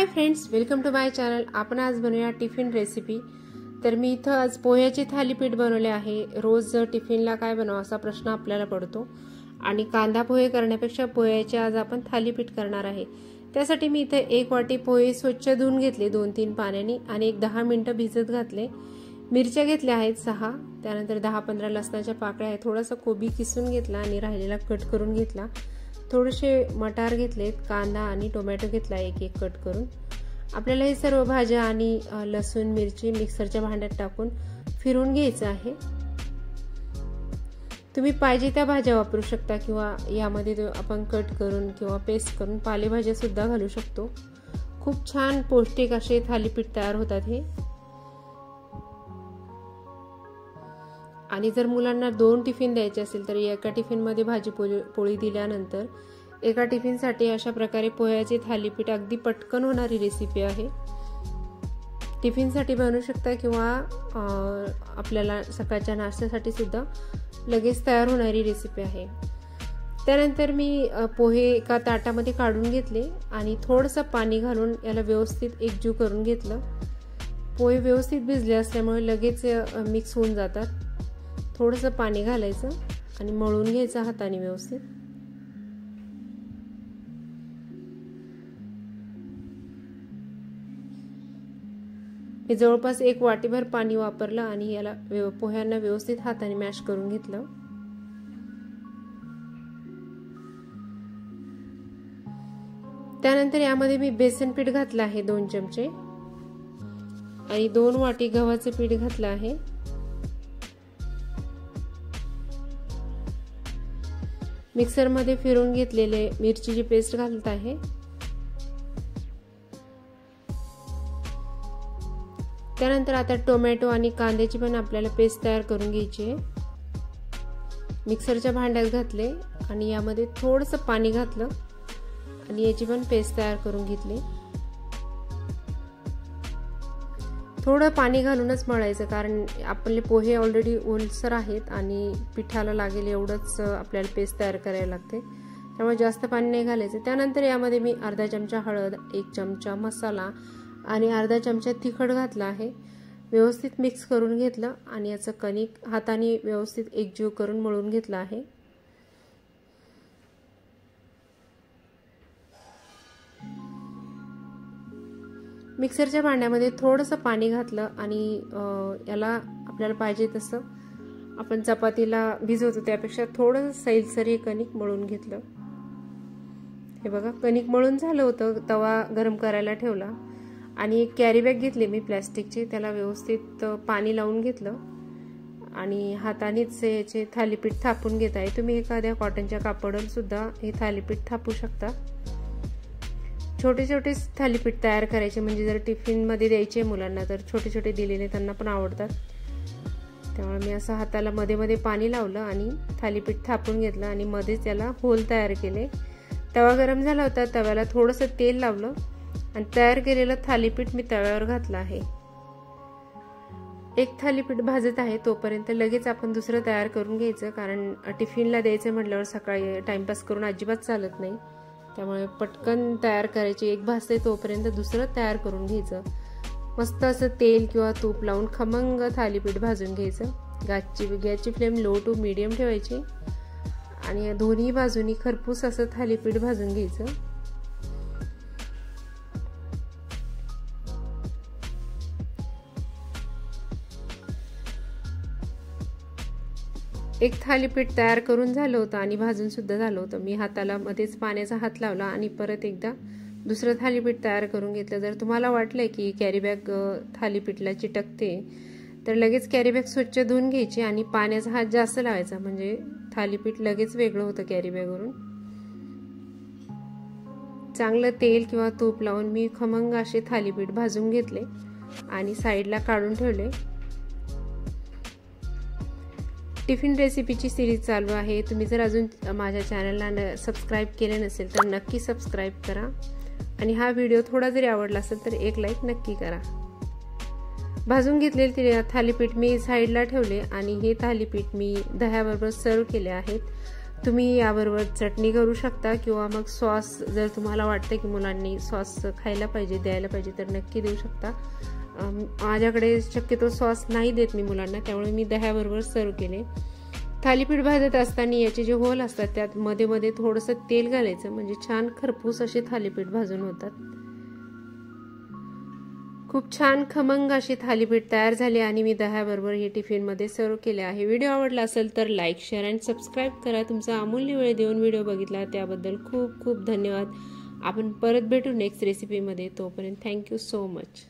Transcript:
High friends, welcome to my channel. आपण आज बनवूया टिफिन रेसिपी। तर मी इथं आज पोह्याचे थालीपीठ बनवले आहे। रोज टिफिनला काय बनवावं असा प्रश्न आपल्याला पडतो आणि कांदा पोहे करण्यापेक्षा पोह्याचे आज आपण थालीपीठ करणार आहे। त्यासाठी मी इथे 1 वाटी पोहे स्वच्छ धुवून घेतले 2-3 पाण्याने आणि 10 मिनिटं भिजत घातले। मिरच्या घेतल्या आहेत 6, त्यानंतर 10-15 लसणाच्या पाकळ्या आहेत, थोडासा कोबी किसून घेतला आणि राहिलेला कट करून घेतला। थोडेसे मटार घेतलेत, कांदा आणि टोमॅटो घेतला एक कट करून। आपल्याला हे सर्व भाज्या आणि लसूण मिरची मिक्सरच्या भांड्यात टाकून फिरवून घ्यायचं आहे। तुम्ही पाहिजे त्या भाज्या वापरू शकता किंवा यामध्ये आपण कट करून किंवा पेस्ट करून पालेभाज्या सुद्धा घालू शकतो। खूप छान पौष्टिक असे थालीपीठ तयार होतात हे। आणि जर मुलांना 2 टिफिन द्यायचे असेल तर एका टिफिन मध्ये भाजी पोळी दिल्यानंतर एका टिफिन साठी अशा प्रकारे पोह्याचे थालीपीठ अगदी पटकन होणारी रेसिपी आहे। टिफिन साठी बनवू शकता किंवा आपल्याला सकाळच्या नाश्त्यासाठी सुद्धा लगेच तयार होणारी रेसिपी आहे। त्यानंतर मी पोहे एका ताटामध्ये काढून घेतले आणि थोडंसं पाणी घालून याला व्यवस्थित एकजीव करून घेतलं। पोहे व्यवस्थित भिजले असल्यामुळे लगेच मिक्स होऊन जातात। थोडंसं पाणी घालायचं आणि मळून घ्यायचं हाताने व्यवस्थित। मी जवळपास 1 वाटीभर पाणी वापरलं आणि याला पोह्यांना व्यवस्थित हाताने मॅश करून घेतलं। त्यानंतर यामध्ये मी बेसन पीठ घातलं आहे 2 चमचे आणि 2 वाटी गव्हाचे पीठ घातलं आहे। मिक्सर मध्ये फिरवून घेतलेले मिरचीची पेस्ट घालत आहे। त्यानंतर आता टोमॅटो आणि कांद्याची पण आपल्याला पेस्ट तयार करून घ्यायची आहे। मिक्सरच्या भांड्यात घातले आणि यामध्ये थोडंसं पाणी घातलं आणि याची पण पेस्ट तयार करून घेतली। थोडं पाणी घालूनच मळायचं, कारण आपले पोहे ऑलरेडी ओलसर आहेत आणि पिठाला लागेल एवढंच आपल्याला पेस्ट तयार करायला लागते, त्यामुळे जास्त पाणी नाही घालायचं। त्यानंतर यामध्ये मी अर्धा चमचा हळद, 1 चमचा मसाला आणि अर्धा चमचा तिखट घातला आहे। व्यवस्थित मिक्स करून घेतलं आणि याचं कणिक हाताने व्यवस्थित एकजीव करून मळून घेतलं आहे। मिक्सरच्या भांड्यामध्ये थोडंसं पाणी घातलं आणि याला आपल्याला पाहिजे तसं आपण चपातीला भिजवतो त्यापेक्षा थोडं सैलसर हे कणिक मळून घेतलं। हे बघा, कणिक मळून झालं होतं। तवा गरम करायला ठेवला आणि एक कॅरी बॅग घेतली मी प्लॅस्टिकची, त्याला व्यवस्थित पाणी लावून घेतलं आणि हातानेच याचे थालीपीठ थापून घेत आहे। तुम्ही एखाद्या कॉटनच्या कापडावर सुद्धा हे थालीपीठ थापू शकता। छोटे छोटे थालीपीठ तयार करायचे, म्हणजे जर टिफिन मध्ये द्यायचे मुलांना तर छोटे छोटे दिलेले त्यांना पण आवडतात। त्यामुळे मी असं हाताला मध्ये मध्ये पाणी लावलं आणि थालीपीठ थापून घेतलं आणि मध्येच त्याला होल तयार केले। तवा गरम झाला होता, तव्याला थोडंसं तेल लावलं आणि तयार केलेलं थालीपीठ मी तव्यावर घातलं आहे। एक थालीपीठ भाजत आहे तोपर्यंत लगेच आपण दुसरं तयार करून घ्यायचं, कारण टिफिनला द्यायचं म्हटल्यावर सकाळी टाइमपास करून अजिबात चालत नाही। त्यामुळे पटकन तयार करायची, एक भाजते तोपर्यंत दुसरं तयार करून घ्यायचं। मस्त असं तेल किंवा तूप लावून खमंग थालीपीठ भाजून घ्यायचं। गॅसची फ्लेम लो टू मीडियम ठेवायची आणि दोन्ही बाजूनी खरपूस असं थालीपीठ भाजून घ्यायचं। एक थालीपीठ तयार करून झालं होतं आणि भाजून सुद्धा झालं होतं। मी हाताला मध्येच पाण्याचा हात लावला आणि परत एकदा दुसरं थालीपीठ तयार करून घेतलं। जर तुम्हाला वाटलंय की कॅरी बॅग थालीपीठला चिटकते तर लगेच कॅरी बॅग स्वच्छ धुवून घ्यायची आणि पाण्याचा हात जास्त लावायचा, म्हणजे थालीपीठ लगेच वेगळं होतं कॅरी बॅगवरून। चांगलं तेल किंवा तूप लावून मी खमंग असे थालीपीठ भाजून घेतले आणि साईडला काढून ठेवले। टिफिन रेसिपीची सिरीज चालू आहे। तुम्ही जर अजून माझ्या चॅनलला सबस्क्राईब केले नसेल तर नक्की सबस्क्राईब करा आणि हा व्हिडिओ थोडा जरी आवडला असेल तर एक लाईक नक्की करा। भाजून घेतलेले थालीपीठ मी साईडला ठेवले आणि हे थालीपीठ मी दह्याबरोबर सर्व केले आहेत। तुम्ही याबरोबर चटणी करू शकता किंवा मग सॉस जर तुम्हाला वाटतं की मुलांनी सॉस खायला पाहिजे द्यायला पाहिजे तर नक्की देऊ शकता. माझ्याकडे शक्यतो सॉस नाही देत मी मुलांना, त्यामुळे मी दह्याबरोबर सर्व केले. थालीपीठ भाजत असताना याचे जे होल असतात त्यात मध्ये मध्ये थोडंसं तेल घालायचं, म्हणजे छान खरपूस असे थालीपीठ भाजून होतात. खूप छान खमंग अशी थालीपीठ तयार झाली आणि मी दह्याबरोबर हे टिफिनमध्ये सर्व केले आहे. व्हिडिओ आवडला असेल तर लाईक, शेअर आणि सबस्क्राईब करा. तुमचा अमूल्य वेळ देऊन व्हिडिओ बघितला त्याबद्दल खूप खूप धन्यवाद. आपण परत भेटू नेक्स्ट रेसिपीमध्ये. तोपर्यंत थँक्यू सो मच.